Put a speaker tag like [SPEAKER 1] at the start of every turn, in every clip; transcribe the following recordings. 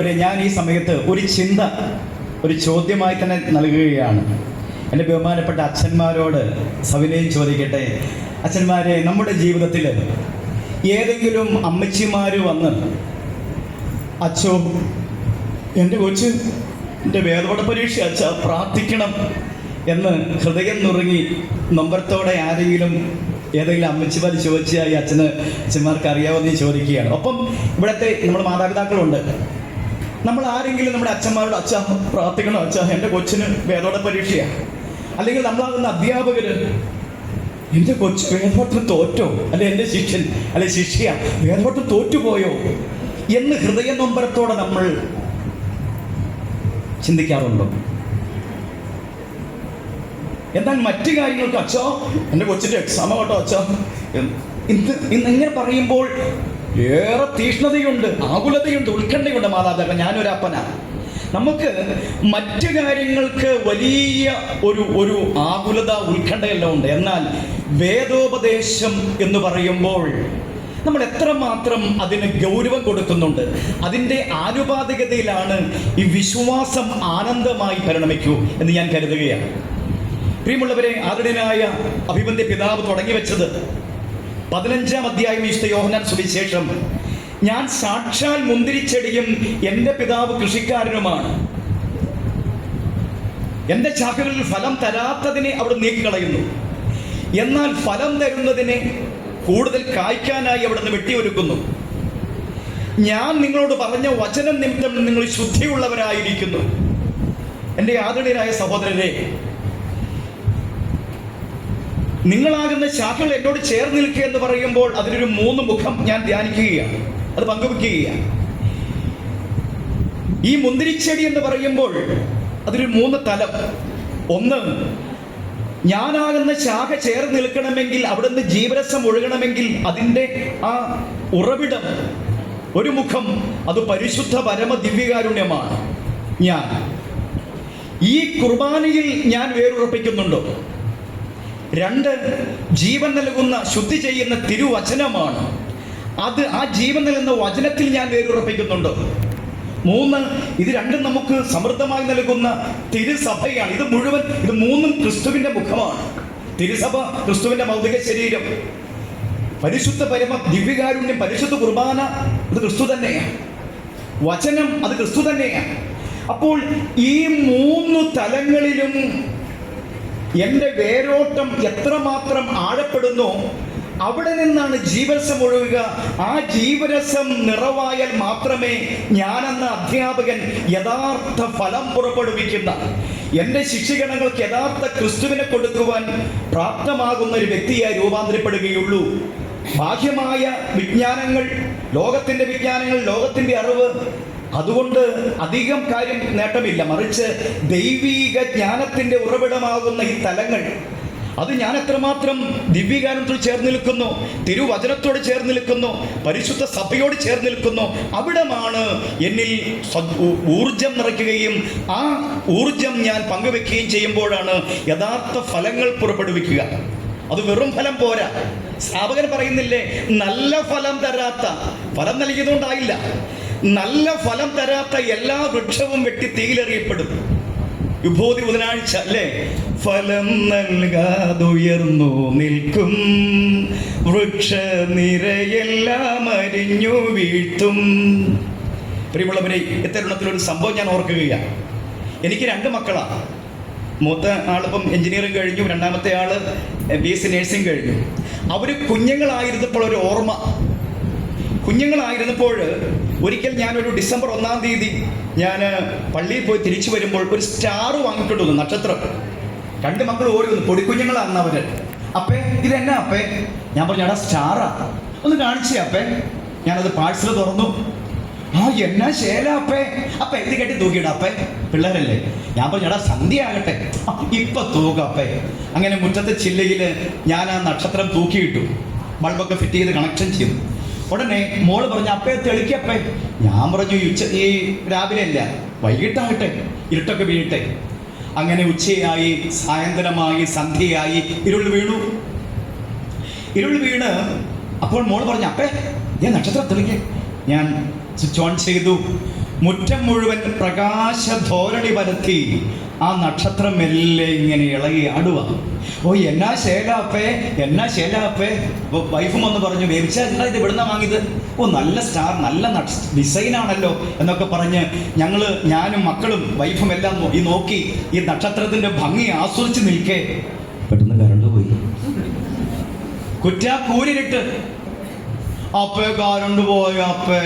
[SPEAKER 1] ഞാൻ ഈ സമയത്ത് ഒരു ചിന്ത, ഒരു ചോദ്യമായി തന്നെ നൽകുകയാണ്. എൻ്റെ ബഹുമാനപ്പെട്ട അച്ഛന്മാരോട് സവിനയം ചോദിക്കട്ടെ. അച്ഛന്മാരെ, നമ്മുടെ ജീവിതത്തിൽ ഏതെങ്കിലും അമ്മച്ചിമാർ വന്ന് അച്ഛോ എൻ്റെ കൊച്ച് എൻ്റെ വേദപഠ പരീക്ഷ അച്ഛ പ്രാർത്ഥിക്കണം എന്ന് ഹൃദയം നുറുങ്ങി നൊമ്പരത്തോടെ ഏതെങ്കിലും അമ്മച്ചിമാർ ചോദിച്ചാൽ അച്ഛന്മാർക്ക് അറിയാവുന്ന ചോദിക്കുകയാണ്. ഒപ്പം ഇവിടുത്തെ നമ്മുടെ മാതാപിതാക്കളുണ്ട്. നമ്മൾ ആരെങ്കിലും നമ്മുടെ അച്ഛന്മാരോട് അച്ഛ പ്രാർത്ഥിക്കണം അച്ഛ എൻ്റെ കൊച്ചിന് വേദോട പരീക്ഷയാണ്, അല്ലെങ്കിൽ നമ്മളാകുന്ന അധ്യാപകർ എൻ്റെ കൊച്ച് വേദോട്ടം തോറ്റോ, അല്ലെ എൻ്റെ ശിഷ്യൻ അല്ലെ ശിഷ്യ വേദോട്ടം തോറ്റുപോയോ എന്ന് ഹൃദയ നൊമ്പരത്തോടെ നമ്മൾ ചിന്തിക്കാറുണ്ടോ? എന്നാൽ മറ്റു കാര്യങ്ങൾക്ക് അച്ഛോ എൻ്റെ കൊച്ചിൻ്റെ എക്സാം കേട്ടോ അച്ഛ ഇന്നിങ്ങനെ പറയുമ്പോൾ ഏറെ തീഷ്ണതയുണ്ട്, ആകുലതയുണ്ട്, ഉത്കണ്ഠയുണ്ട്. മാതാപിതാക്കൾ, ഞാനൊരു അപ്പനാണ്. നമുക്ക് മറ്റു കാര്യങ്ങൾക്ക് വലിയ ഒരു ആകുലത, ഉത്കണ്ഠയെല്ലാം ഉണ്ട്. എന്നാൽ വേദോപദേശം എന്ന് പറയുമ്പോൾ നമ്മൾ എത്രമാത്രം അതിന് ഗൗരവം കൊടുക്കുന്നുണ്ട്, അതിൻ്റെ ആനുപാതികതയിലാണ് ഈ വിശ്വാസം ആനന്ദമായി പരിണമിക്കൂ എന്ന് ഞാൻ കരുതുകയാണ്. പ്രിയമുള്ളവരെ, ആദരണീയനായ അഭിമന്യ പിതാവ് തുടങ്ങി വെച്ചത് 15-ാം അധ്യായം വിശുദ്ധ യോഹന്നാൻ സുവിശേഷം, ഞാൻ സാക്ഷാൽ മുന്തിരിച്ചെടിയും എൻ്റെ പിതാവ് കൃഷിക്കാരനുമാണ്. എൻ്റെ ചാക്കുകളിൽ ഫലം തരാത്തതിനെ അവിടെ നീക്കിക്കളയുന്നു, എന്നാൽ ഫലം തരുന്നതിനെ കൂടുതൽ കായ്ക്കാനായി അവിടെ നിന്ന് വെട്ടിയൊരുക്കുന്നു. ഞാൻ നിങ്ങളോട് പറഞ്ഞ വചനം നിമിത്തം നിങ്ങൾ ശുദ്ധിയുള്ളവരായിരിക്കുന്നു. എൻ്റെ ആദരണീയരായ സഹോദരരെ, നിങ്ങളാകുന്ന ശാഖകൾ എന്നോട് ചേർന്ന് നിൽക്കുക എന്ന് പറയുമ്പോൾ അതിനൊരു 3 മുഖം ഞാൻ ധ്യാനിക്കുകയാണ്, അത് പങ്കുവെക്കുകയാണ്. ഈ മുന്തിരിച്ചെടി എന്ന് പറയുമ്പോൾ അതിലൊരു 3 തലം. ഒന്ന്, ഞാനാകുന്ന ശാഖ ചേർന്ന് നിൽക്കണമെങ്കിൽ, അവിടുന്ന് ജീവരസം ഒഴുകണമെങ്കിൽ അതിൻ്റെ ആ ഉറവിടം, ഒരു മുഖം, അത് പരിശുദ്ധ പരമ ദിവ്യകാരുണ്യമാണ്. ഞാൻ ഈ കുർബാനയിൽ ഞാൻ വേരുറപ്പിക്കുന്നുണ്ടോ? 2, ജീവൻ നൽകുന്ന ശുദ്ധി ചെയ്യുന്ന തിരുവചനമാണ്, അത് ആ ജീവൻ നൽകുന്ന വചനത്തിൽ ഞാൻ വേരുറപ്പിക്കുന്നുണ്ടോ? 3, ഇത് രണ്ടും നമുക്ക് സമൃദ്ധമായി നൽകുന്ന തിരുസഭയാണ്. ഇത് 3 ക്രിസ്തുവിന്റെ മുഖമാണ്. തിരുസഭ ക്രിസ്തുവിന്റെ ഭൗതിക ശരീരം, പരിശുദ്ധ പരമ ദിവ്യകാരുണ്യം, പരിശുദ്ധ കുർബാന, അത് ക്രിസ്തു തന്നെയാണ്. വചനം, അത് ക്രിസ്തു തന്നെയാണ്. അപ്പോൾ ഈ 3 തലങ്ങളിലും എൻ്റെ വേരോട്ടം എത്രമാത്രം ആഴപ്പെടുന്നോ അവിടെ നിന്നാണ് ജീവരസം ഒഴുകുക. ആ ജീവരസം നിറവായാൽ മാത്രമേ ഞാനെന്ന അധ്യാപകൻ യഥാർത്ഥ ഫലം പുറപ്പെടുവിക്കുന്ന, എൻ്റെ ശിഷ്യഗണങ്ങൾക്ക് യഥാർത്ഥ ക്രിസ്തുവിനെ കൊടുക്കുവാൻ പ്രാപ്തമാകുന്ന ഒരു വ്യക്തിയായി രൂപാന്തരപ്പെടുകയുള്ളൂ. ബാഹ്യമായ വിജ്ഞാനങ്ങൾ, ലോകത്തിൻ്റെ വിജ്ഞാനങ്ങൾ, ലോകത്തിൻ്റെ അറിവ്, അതുകൊണ്ട് അധികം കാര്യം നേട്ടമില്ല. മറിച്ച് ദൈവീക ജ്ഞാനത്തിൻ്റെ ഉറവിടമാകുന്ന ഈ തലങ്ങൾ, അത് ഞാൻ എത്രമാത്രം ദിവ്യകാരണത്തോട് ചേർന്ന് നിൽക്കുന്നു, തിരുവചനത്തോട് ചേർന്ന് നിൽക്കുന്നു, പരിശുദ്ധ സഭയോട് ചേർന്ന് നിൽക്കുന്നു, അവിടമാണ് എന്നിൽ ഊർജം നിറയ്ക്കുകയും ആ ഊർജം ഞാൻ പങ്കുവെക്കുകയും ചെയ്യുമ്പോഴാണ് യഥാർത്ഥ ഫലങ്ങൾ പുറപ്പെടുവിക്കുക. അത് വെറും ഫലം പോരാ. സ്ഥാപകൻ പറയുന്നില്ലേ, നല്ല ഫലം തരാത്ത, ഫലം നൽകിയതുകൊണ്ടായില്ല, നല്ല ഫലം തരാത്ത എല്ലാ വൃക്ഷവും വെട്ടി തീയിലെറിയപ്പെടും. വിഭൂതി ബുധനാഴ്ച അല്ലേ, ഫലം നൽകാതുയർന്നു നിൽക്കും വൃക്ഷ നിരയെല്ലാം അരിഞ്ഞു വീഴ്ത്തും. പ്രിയമുള്ളവരെ, ഇത്തരുണത്തിലൊരു സംഭവം ഞാൻ ഓർക്കുകയാണ്. എനിക്ക് 2 മക്കളാണ്. മൂത്ത ആളിപ്പം എഞ്ചിനീയറിംഗ് കഴിഞ്ഞു, രണ്ടാമത്തെ ആള് BSc നേഴ്സിംഗ് കഴിഞ്ഞു. അവർ കുഞ്ഞുങ്ങളായിരുന്നപ്പോൾ ഒരു ഓർമ്മ. കുഞ്ഞുങ്ങളായിരുന്നപ്പോൾ ഒരിക്കൽ ഞാനൊരു ഡിസംബർ 1-ാം തീയതി ഞാൻ പള്ളിയിൽ പോയി തിരിച്ചു വരുമ്പോൾ ഒരു സ്റ്റാർ വാങ്ങിക്കൊണ്ട് വന്നു, നക്ഷത്രം. 2 മക്കൾ ഓടി വന്നു, പൊടിക്കുഞ്ഞുങ്ങളാണ് അവർ. അപ്പേ ഇതെന്നാ അപ്പേ? ഞാൻ പറഞ്ഞു, എടാ സ്റ്റാറാ, ഒന്ന് കാണിച്ചേ അപ്പേ. ഞാനത് പാഴ്സൽ തുറന്നു. ആ എന്നാ ശേല അപ്പേ? അപ്പ ഇത് കെട്ടി തൂക്കിയിട അപ്പേ, പിള്ളേരല്ലേ. ഞാൻ പറഞ്ഞു, എടാ സന്ധ്യ ആകട്ടെ, ഇപ്പൊ തൂക്ക അപ്പേ. അങ്ങനെ മുറ്റത്തെ ചില്ലയിൽ ഞാൻ ആ നക്ഷത്രം തൂക്കിയിട്ടു, ബൾബൊക്കെ ഫിറ്റ് ചെയ്ത് കണക്ഷൻ ചെയ്തു. ഉടനെ മോള് പറഞ്ഞു, അപ്പേ തെളിക്കപ്പേ. ഞാൻ പറഞ്ഞു, ഈ രാവിലെ അല്ല, വൈകിട്ടാകട്ടെ, ഇരുട്ടൊക്കെ വീഴട്ടെ. അങ്ങനെ ഉച്ചയായി, സായന്തനമായി, സന്ധ്യയായി, ഇരുൾ വീണ് അപ്പോൾ മോള് പറഞ്ഞു, അപ്പേ ഞാൻ നക്ഷത്രം തെളിക്കേ. ഞാൻ സ്വിച്ച് ഓൺ ചെയ്തു. മുറ്റം മുഴുവൻ പ്രകാശധോരണി പരത്തി ആ നക്ഷത്രം മെല്ലെ ഇങ്ങനെ ഇളകി ആടുക. ഓ എന്നാ ശേലാപ്പേ, എന്നാ ശേലാപ്പേ. അപ്പോൾ വൈഫും വന്ന് പറഞ്ഞു, വേവിച്ചാൽ ഇത് ഇവിടുന്ന വാങ്ങിയത്? ഓ നല്ല സ്റ്റാർ, നല്ല ഡിസൈനാണല്ലോ എന്നൊക്കെ പറഞ്ഞ് ഞാനും മക്കളും വൈഫും എല്ലാം നോക്കി ഈ നക്ഷത്രത്തിന്റെ ഭംഗി ആസ്വദിച്ച് നിൽക്കേ പെട്ടെന്ന് കറണ്ട് പോയി. കുറ്റാക്കൂരിട്ട് അപ്പേ കറണ്ട് പോയി അപ്പേ.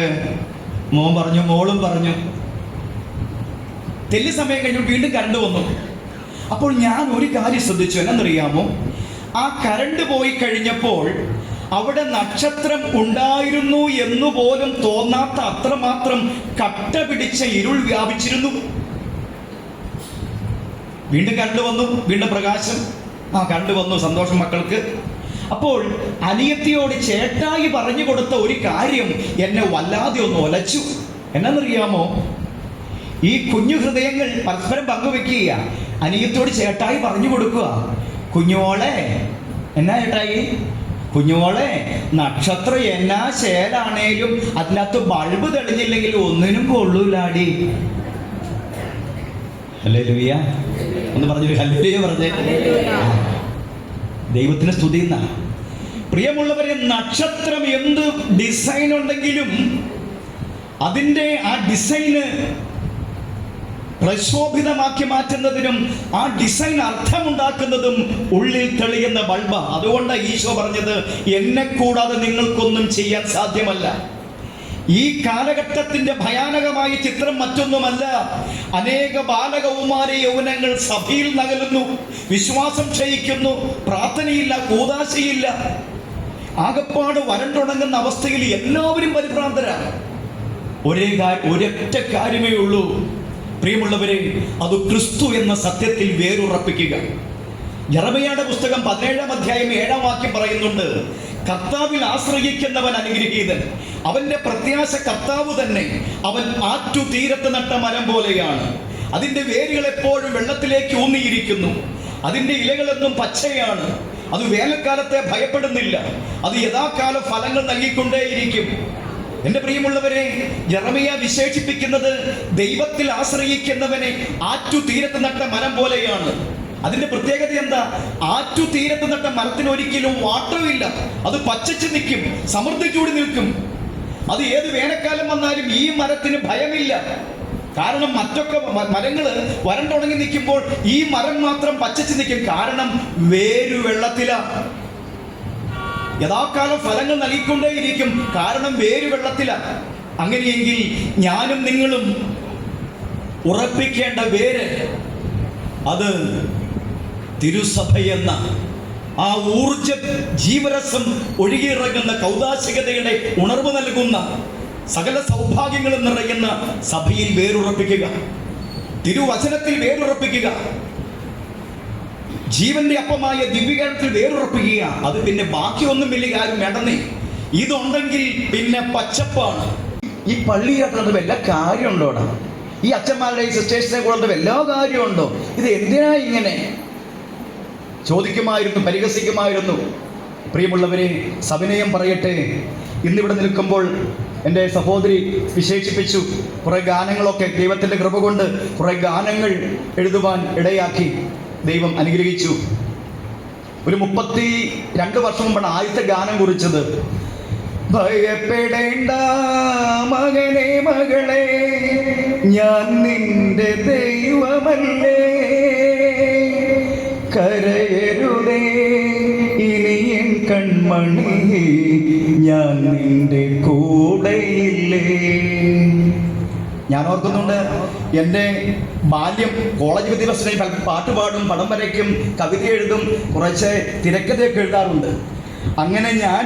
[SPEAKER 1] മോൻ പറഞ്ഞു, മോളും പറഞ്ഞു. തെല്ലി സമയം കഴിഞ്ഞു വീണ്ടും കറണ്ട് വന്നു. അപ്പോൾ ഞാൻ ഒരു കാര്യം ശ്രദ്ധിച്ചു. എന്നറിയാമോ, ആ കറണ്ട് പോയി കഴിഞ്ഞപ്പോൾ അവിടെ നക്ഷത്രം ഉണ്ടായിരുന്നു എന്നുപോലും തോന്നാത്ത അത്രമാത്രം കട്ട പിടിച്ച ഇരുൾ വ്യാപിച്ചിരുന്നു. വീണ്ടും കറണ്ട് വന്നു, വീണ്ടും പ്രകാശം. കറണ്ട് വന്നു, സന്തോഷം മക്കൾക്ക്. അപ്പോൾ അനിയത്തിയോട് ചേട്ടായി പറഞ്ഞു കൊടുത്ത ഒരു കാര്യം എന്നെ വല്ലാതെ ഒന്ന് ഒലച്ചു. എന്നറിയാമോ, ഈ കുഞ്ഞു ഹൃദയങ്ങൾ പരസ്പരം പങ്കുവെക്കുക. അനിയത്തോട് ചേട്ടായി പറഞ്ഞു കൊടുക്കുക, കുഞ്ഞോളെ. എന്നാ ചേട്ടായി? കുഞ്ഞോളെ, നക്ഷത്രം എന്നാ ശേലാണേലും അതിനകത്ത് ബൾബ് തെളിഞ്ഞില്ലെങ്കിൽ ഒന്നിനും കൊള്ളൂലാടി. ഹല്ലേലൂയ ഒന്ന് പറഞ്ഞൊരു ഹല്ലേലൂയ പറഞ്ഞേ. ദൈവത്തിന് സ്തുതി. പ്രിയമുള്ളവരെ, നക്ഷത്രം എന്ത് ഡിസൈൻ ഉണ്ടെങ്കിലും അതിൻ്റെ ആ ഡിസൈന് പ്രശോഭിതമാക്കി മാറ്റുന്നതിനും ആ ഡിസൈൻ അർത്ഥമുണ്ടാക്കുന്നതും ഉള്ളിൽ തെളിയുന്ന ബൾബ. അതുകൊണ്ട് ഈശോ പറഞ്ഞത്, എന്നെ കൂടാതെ നിങ്ങൾക്കൊന്നും ചെയ്യാൻ സാധ്യമല്ല. ഈ കാലഘട്ടത്തിന്റെ ഭയാനകമായ ചിത്രം മറ്റൊന്നുമല്ല. അനേക ബാലകൗമാര യൗവനങ്ങൾ സഭയിൽ നകലുന്നു, വിശ്വാസം ക്ഷയിക്കുന്നു, പ്രാർത്ഥനയില്ല, കൂദാശയില്ല, ആകപ്പാട് വരണ്ടുണങ്ങുന്ന അവസ്ഥയിൽ എല്ലാവരും പരിഭ്രാന്തരാണ്. ഒരൊറ്റ കാര്യമേ ഉള്ളൂ പ്രിയമുള്ളവരെ, അത് ക്രിസ്തു എന്ന സത്യത്തിൽ വേരുറപ്പിക്കുക. യെരമ്യായുടെ പുസ്തകം 17-ാം അധ്യായം 7-ാം വാക്യം പറയുന്നുണ്ട്, കർത്താവിൽ ആശ്രയിക്കുന്നവൻ അനുഗ്രഹീതൻ, അവന്റെ പ്രത്യാശ കർത്താവ് തന്നെ. അവൻ ആറ്റുതീരത്ത് നട്ട മരം പോലെയാണ്, അതിന്റെ വേരുകൾ എപ്പോഴും വെള്ളത്തിലേക്ക് ഊന്നിയിരിക്കുന്നു, അതിന്റെ ഇലകളെന്നും പച്ചയാണ്, അത് വേനൽക്കാലത്തെ ഭയപ്പെടുന്നില്ല, അത് യഥാകാല ഫലങ്ങൾ നൽകിക്കൊണ്ടേയിരിക്കും. എന്റെ പ്രിയമുള്ളവരെ, യെരമ്യ വിശേഷിപ്പിക്കുന്നത് ദൈവത്തിൽ ആശ്രയിക്കുന്നവനെ ആറ്റുതീരത്ത് നട്ട മരം പോലെയാണ്. അതിന്റെ പ്രത്യേകത എന്താ? ആറ്റുതീരത്ത് നട്ട മരത്തിന് ഒരിക്കലും വാട്ടമില്ല, അത് പച്ചച്ച് നിൽക്കും, സമൃദ്ധിച്ചൂടി നിൽക്കും. അത് ഏത് വേനൽക്കാലം വന്നാലും ഈ മരത്തിന് ഭയമില്ല. കാരണം മറ്റൊക്കെ മരങ്ങൾ വരണ്ടുണങ്ങി നിൽക്കുമ്പോൾ ഈ മരം മാത്രം പച്ചച്ച് നിൽക്കും. കാരണം വേരു വെള്ളത്തിലാണ്, യഥാകാലം ഫലങ്ങൾ നൽകിക്കൊണ്ടേയിരിക്കും. കാരണം വേരു വെള്ളത്തിലാണ്. അങ്ങനെയെങ്കിൽ ഞാനും നിങ്ങളും ഉറപ്പിക്കേണ്ട വേര് അത് തിരുസഭയെന്ന ആ ഊർജ ജീവരസം ഒഴുകിയിറങ്ങുന്ന കൗദാശികതയുടെ ഉണർവ് നൽകുന്ന സകല സൗഭാഗ്യങ്ങളും നിറയുന്ന സഭയിൽ വേരുറപ്പിക്കുക, തിരുവചനത്തിൽ വേരുറപ്പിക്കുക, ജീവന്റെ അപ്പമായ ദിവ്യകാലത്തിൽ വേരുറപ്പിക്കുക. അത് പിന്നെ ബാക്കിയൊന്നും വലിയ കാര്യം വേണ്ടെന്നേ. ഇതുണ്ടെങ്കിൽ പിന്നെ പച്ചപ്പാണ്. ഈ പള്ളിയായിട്ടുള്ളത് വല്ല കാര്യമുണ്ടോടാ? ഈ അച്ഛന്മാരുടെ ഈ സിസ്റ്റേഴ്സിനെ കൂടെ വല്ല കാര്യമുണ്ടോ? ഇത് എന്തിനാ ഇങ്ങനെ ചോദിക്കുമായിരുന്നു, പരിഹസിക്കുമായിരുന്നു. പ്രിയമുള്ളവരെ, സവിനയം പറയട്ടെ, ഇന്നിവിടെ നിൽക്കുമ്പോൾ എൻ്റെ സഹോദരി വിശേഷിപ്പിച്ചു കുറെ ഗാനങ്ങളൊക്കെ ദൈവത്തിൻ്റെ കൃപ കൊണ്ട് കുറെ ഗാനങ്ങൾ എഴുതുവാൻ ഇടയാക്കി ദൈവം അനുഗ്രഹിച്ചു. ഒരു 32 വർഷം മുമ്പാണ് ആദ്യത്തെ ഗാനം കുറിച്ചത്. ഭയപ്പെടേണ്ട മകനെ മകളെ, ഞാൻ നിന്റെ ദൈവമല്ലേ, കരയരുതേ ഇനി എൻ കൺമണി, ഞാൻ നിന്റെ കൂടെയില്ലേ. ഞാൻ ഓർക്കുന്നുണ്ട്, എൻ്റെ ബാല്യം കോളേജ് വിദ്യാഭ്യാസത്തിൽ പാട്ട് പാടും, പടം വരയ്ക്കും, കവിത എഴുതും, കുറച്ച് തിരക്കഥയൊക്കെ എഴുതാറുണ്ട്. അങ്ങനെ ഞാൻ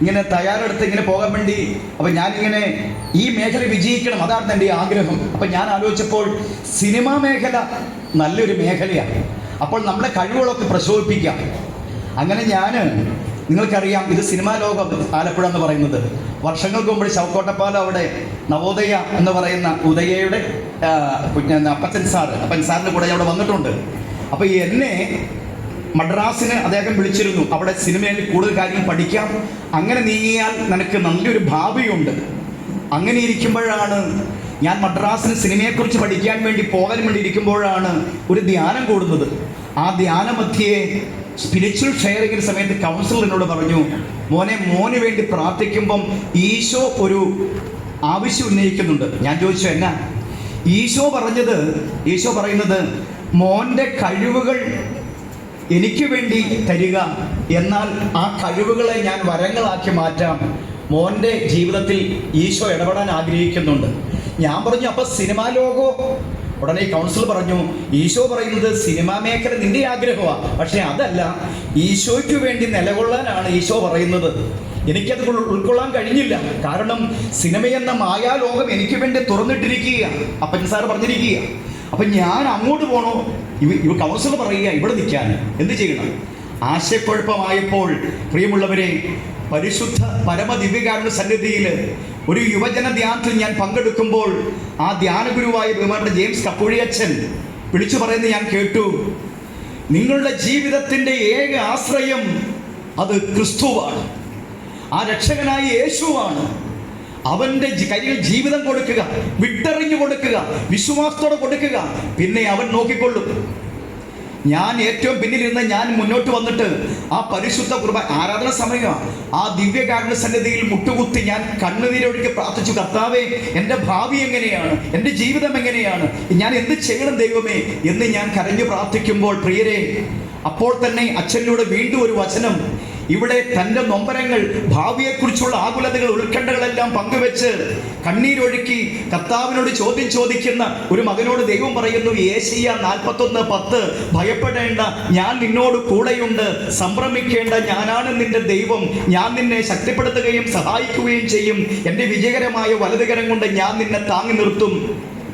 [SPEAKER 1] ഇങ്ങനെ തയ്യാറെടുത്ത് ഇങ്ങനെ പോകാൻ വേണ്ടി, അപ്പം ഞാനിങ്ങനെ ഈ മേഖല വിജയിക്കണം, അതാണ് എൻ്റെ ആഗ്രഹം. അപ്പം ഞാൻ ആലോചിച്ചപ്പോൾ സിനിമാ മേഖല നല്ലൊരു മേഖലയാണ്, അപ്പോൾ നമ്മുടെ കഴിവുകളൊക്കെ പ്രശോഭിപ്പിക്കാം. അങ്ങനെ ഞാൻ, നിങ്ങൾക്കറിയാം, ഇത് സിനിമാ ലോകം ആലപ്പുഴ എന്ന് പറയുന്നത്. വർഷങ്ങൾക്ക് മുമ്പ് ചവക്കോട്ടപ്പാലം അവിടെ നവോദയ എന്ന് പറയുന്ന ഉദയയുടെ അപ്പൻ സാറിൻ്റെ കൂടെ അവിടെ വന്നിട്ടുണ്ട്. അപ്പോൾ എന്നെ മദ്രാസിന് അദ്ദേഹം വിളിച്ചിരുന്നു. അവിടെ സിനിമയിൽ കൂടുതൽ കാര്യങ്ങൾ പഠിക്കാം, അങ്ങനെ നീങ്ങിയാൽ നിനക്ക് നല്ലൊരു ഭാവിയുണ്ട്. അങ്ങനെ ഇരിക്കുമ്പോഴാണ് ഞാൻ മദ്രാസിന് സിനിമയെക്കുറിച്ച് പഠിക്കാൻ വേണ്ടി പോകാൻ വേണ്ടി ഇരിക്കുമ്പോഴാണ് ഒരു ധ്യാനം കൂടുന്നത്. ആ ധ്യാനമധ്യേ സ്പിരിച്വൽ ഷെയറിങ്ങിന് സമയത്ത് കൗൺസിലർ എന്നോട് പറഞ്ഞു, മോന് വേണ്ടി പ്രാർത്ഥിക്കുമ്പം ഈശോ ഒരു ആവശ്യം ഉന്നയിക്കുന്നുണ്ട്. ഞാൻ ചോദിച്ചു എന്നാ? ഈശോ പറയുന്നത് മോൻ്റെ കഴിവുകൾ എനിക്ക് വേണ്ടി തരിക, എന്നാൽ ആ കഴിവുകളെ ഞാൻ വരങ്ങളാക്കി മാറ്റാം. മോൻ്റെ ജീവിതത്തിൽ ഈശോ ഇടപെടാൻ ആഗ്രഹിക്കുന്നുണ്ട്. ഞാൻ പറഞ്ഞു, അപ്പൊ സിനിമാ ലോകോ? ഉടനെ കൗൺസിൽ പറഞ്ഞു, ഈശോ പറയുന്നത് സിനിമാ മേഖല നിന്റെ ആഗ്രഹമാണ്, പക്ഷെ അതല്ല, ഈശോയ്ക്ക് വേണ്ടി നിലകൊള്ളാനാണ് ഈശോ പറയുന്നത്. എനിക്കത് ഉൾക്കൊള്ളാൻ കഴിഞ്ഞില്ല. കാരണം സിനിമയെന്ന മായാലോകം എനിക്ക് വേണ്ടി തുറന്നിട്ടിരിക്കുക, അപ്പൻ സാർ പറഞ്ഞിരിക്കുക. അപ്പൊ ഞാൻ അങ്ങോട്ട് പോണോ? ഇവ കൗൺസിലർ പറയുക ഇവിടെ നിൽക്കാൻ എന്ത് ചെയ്യണം? ആശയക്കുഴപ്പമായപ്പോൾ പ്രിയമുള്ളവരെ, പരിശുദ്ധ പരമദിവ്യകാരുണ്യ സന്നിധിയിൽ ഒരു യുവജന ധ്യാനത്തിൽ ഞാൻ പങ്കെടുക്കുമ്പോൾ ആ ധ്യാനഗുരുവായ ബഹുമാനപ്പെട്ട ജെയിംസ് കപ്പുഴി അച്ഛൻ വിളിച്ചു പറയുന്നത് ഞാൻ കേട്ടു. നിങ്ങളുടെ ജീവിതത്തിൻ്റെ ഏക ആശ്രയം അത് ക്രിസ്തുവാണ്, ആ രക്ഷകനായ യേശുവാണ്. അവൻ്റെ കയ്യിൽ ജീവിതം കൊടുക്കുക, വിട്ടെറിഞ്ഞു കൊടുക്കുക, വിശ്വാസത്തോടെ കൊടുക്കുക, പിന്നെ അവൻ നോക്കിക്കൊള്ളും. ഞാൻ ഏറ്റവും പിന്നിലിരുന്ന് ഞാൻ മുന്നോട്ട് വന്നിട്ട് ആ പരിശുദ്ധ കുർബാന ആരാധന സമയമാണ്, ആ ദിവ്യകാരുണ്യ സന്നിധിയിൽ മുട്ടുകുത്തി ഞാൻ കണ്ണുനീരൊഴുക്കി പ്രാർത്ഥിച്ചു, കർത്താവേ, എൻ്റെ ഭാവി എങ്ങനെയാണ്, എൻ്റെ ജീവിതം എങ്ങനെയാണ്, ഞാൻ എന്ത് ചെയ്യണം ദൈവമേ എന്ന് ഞാൻ കരഞ്ഞു പ്രാർത്ഥിക്കുമ്പോൾ പ്രിയരെ, അപ്പോൾ തന്നെ അച്ഛനിലൂടെ വീണ്ടും ഒരു വചനം, ഇവിടെ തൻ്റെ നൊമ്പരങ്ങൾ, ഭാവിയെക്കുറിച്ചുള്ള ആകുലതകൾ, ഉത്കണ്ഠകളെല്ലാം പങ്കുവെച്ച് കണ്ണീരൊഴുക്കി കർത്താവിനോട് ചോദ്യം ചോദിക്കുന്ന ഒരു മകനോട് ദൈവം പറയുന്നു, യേശയ്യ 41:10, ഭയപ്പെടേണ്ട, ഞാൻ നിന്നോട് കൂടെയുണ്ട്, സംഭ്രമിക്കേണ്ട, ഞാനാണ് നിന്റെ ദൈവം, ഞാൻ നിന്നെ ശക്തിപ്പെടുത്തുകയും സഹായിക്കുകയും ചെയ്യും, എൻ്റെ വിജയകരമായ വലതുകരം കൊണ്ട് ഞാൻ നിന്നെ താങ്ങി നിർത്തും.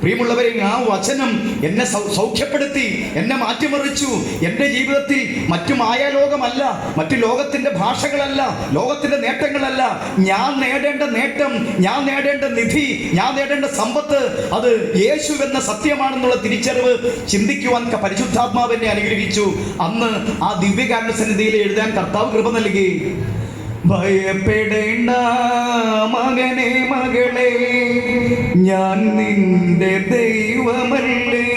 [SPEAKER 1] പ്രിയമുള്ളവരെ, ആ വചനം എന്നെ സൗഖ്യപ്പെടുത്തി, എന്നെ മാറ്റിമറിച്ചു. എൻ്റെ ജീവിതത്തിൽ മറ്റു മായാലോകമല്ല, മറ്റു ലോകത്തിൻ്റെ ഭാഷകളല്ല, ലോകത്തിൻ്റെ നേട്ടങ്ങളല്ല, ഞാൻ നേടേണ്ട നേട്ടം, ഞാൻ നേടേണ്ട നിധി, ഞാൻ നേടേണ്ട സമ്പത്ത് അത് യേശു എന്ന സത്യമാണെന്നുള്ള തിരിച്ചറിവ് ചിന്തിക്കുവാൻ പരിശുദ്ധാത്മാവ് എന്നെ അനുഗ്രഹിച്ചു. അന്ന് ആ ദിവ്യകാരുണ്യ സന്നിധിയിൽ എഴുതാൻ കർത്താവ് കൃപ നൽകി. ഭയപ്പെടേണ്ട മകനെ, മകളെ, ഞാൻ നിന്റെ ദൈവമല്ലേ,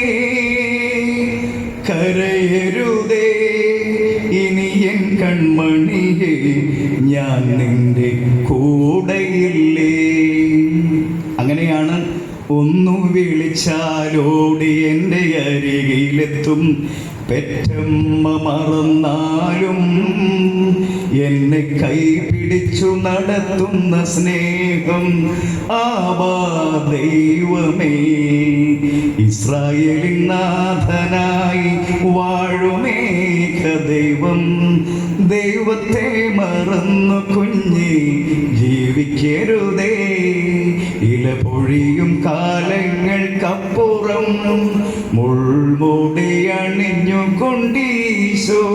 [SPEAKER 1] കരയരുതേ ഇനി എൻ കൺമണിയെ, ഞാൻ നിന്റെ കൂടെയില്ലേ. അങ്ങനെയാണ് ഒന്നു വിളിച്ചാലോടി എൻ്റെ അരികിലെത്തും, പെറ്റമ്മ മറന്നാലും എന്നെ കൈപിടിച്ചു നടത്തുന്ന സ്നേഹം ആവാ ദൈവമേ. ഇസ്രായേലിൻ നാഥനായി വാഴുമേക ദൈവം, ദൈവത്തെ മറന്നു കുഞ്ഞി ജീവിക്കരുതേ. ഇല പൊഴിയും കാലങ്ങൾക്കപ്പുറം മുൾമുടി അണിഞ്ഞുകൊണ്ടീശോ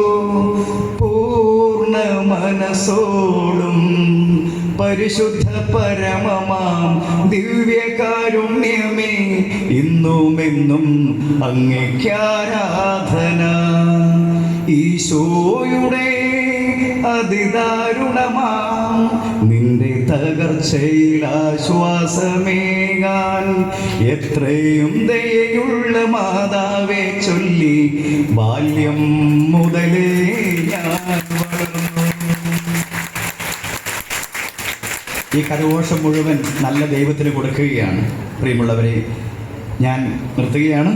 [SPEAKER 1] പൂർണ്ണ മനസ്സോടും പരിശുദ്ധ പരമമാം ദിവ്യകാരുണ്യമേ, ഇന്നുമെന്നും അങ്ങേക്കാരാധന. ഈശോയുടെ അതിദാരുണമാം നിന്റെ തകർച്ചയിൽ ആശ്വാസമേകാൻ എത്രയും ദയയുള്ള മാതാവെ ചൊല്ലി ബാല്യം മുതലേ ഞാൻ വളർന്നു. ഈ കരഘോഷം മുഴുവൻ നല്ല ദൈവത്തിന് കൊടുക്കുകയാണ്. പ്രിയമുള്ളവരെ, ഞാൻ നിർത്തുകയാണ്.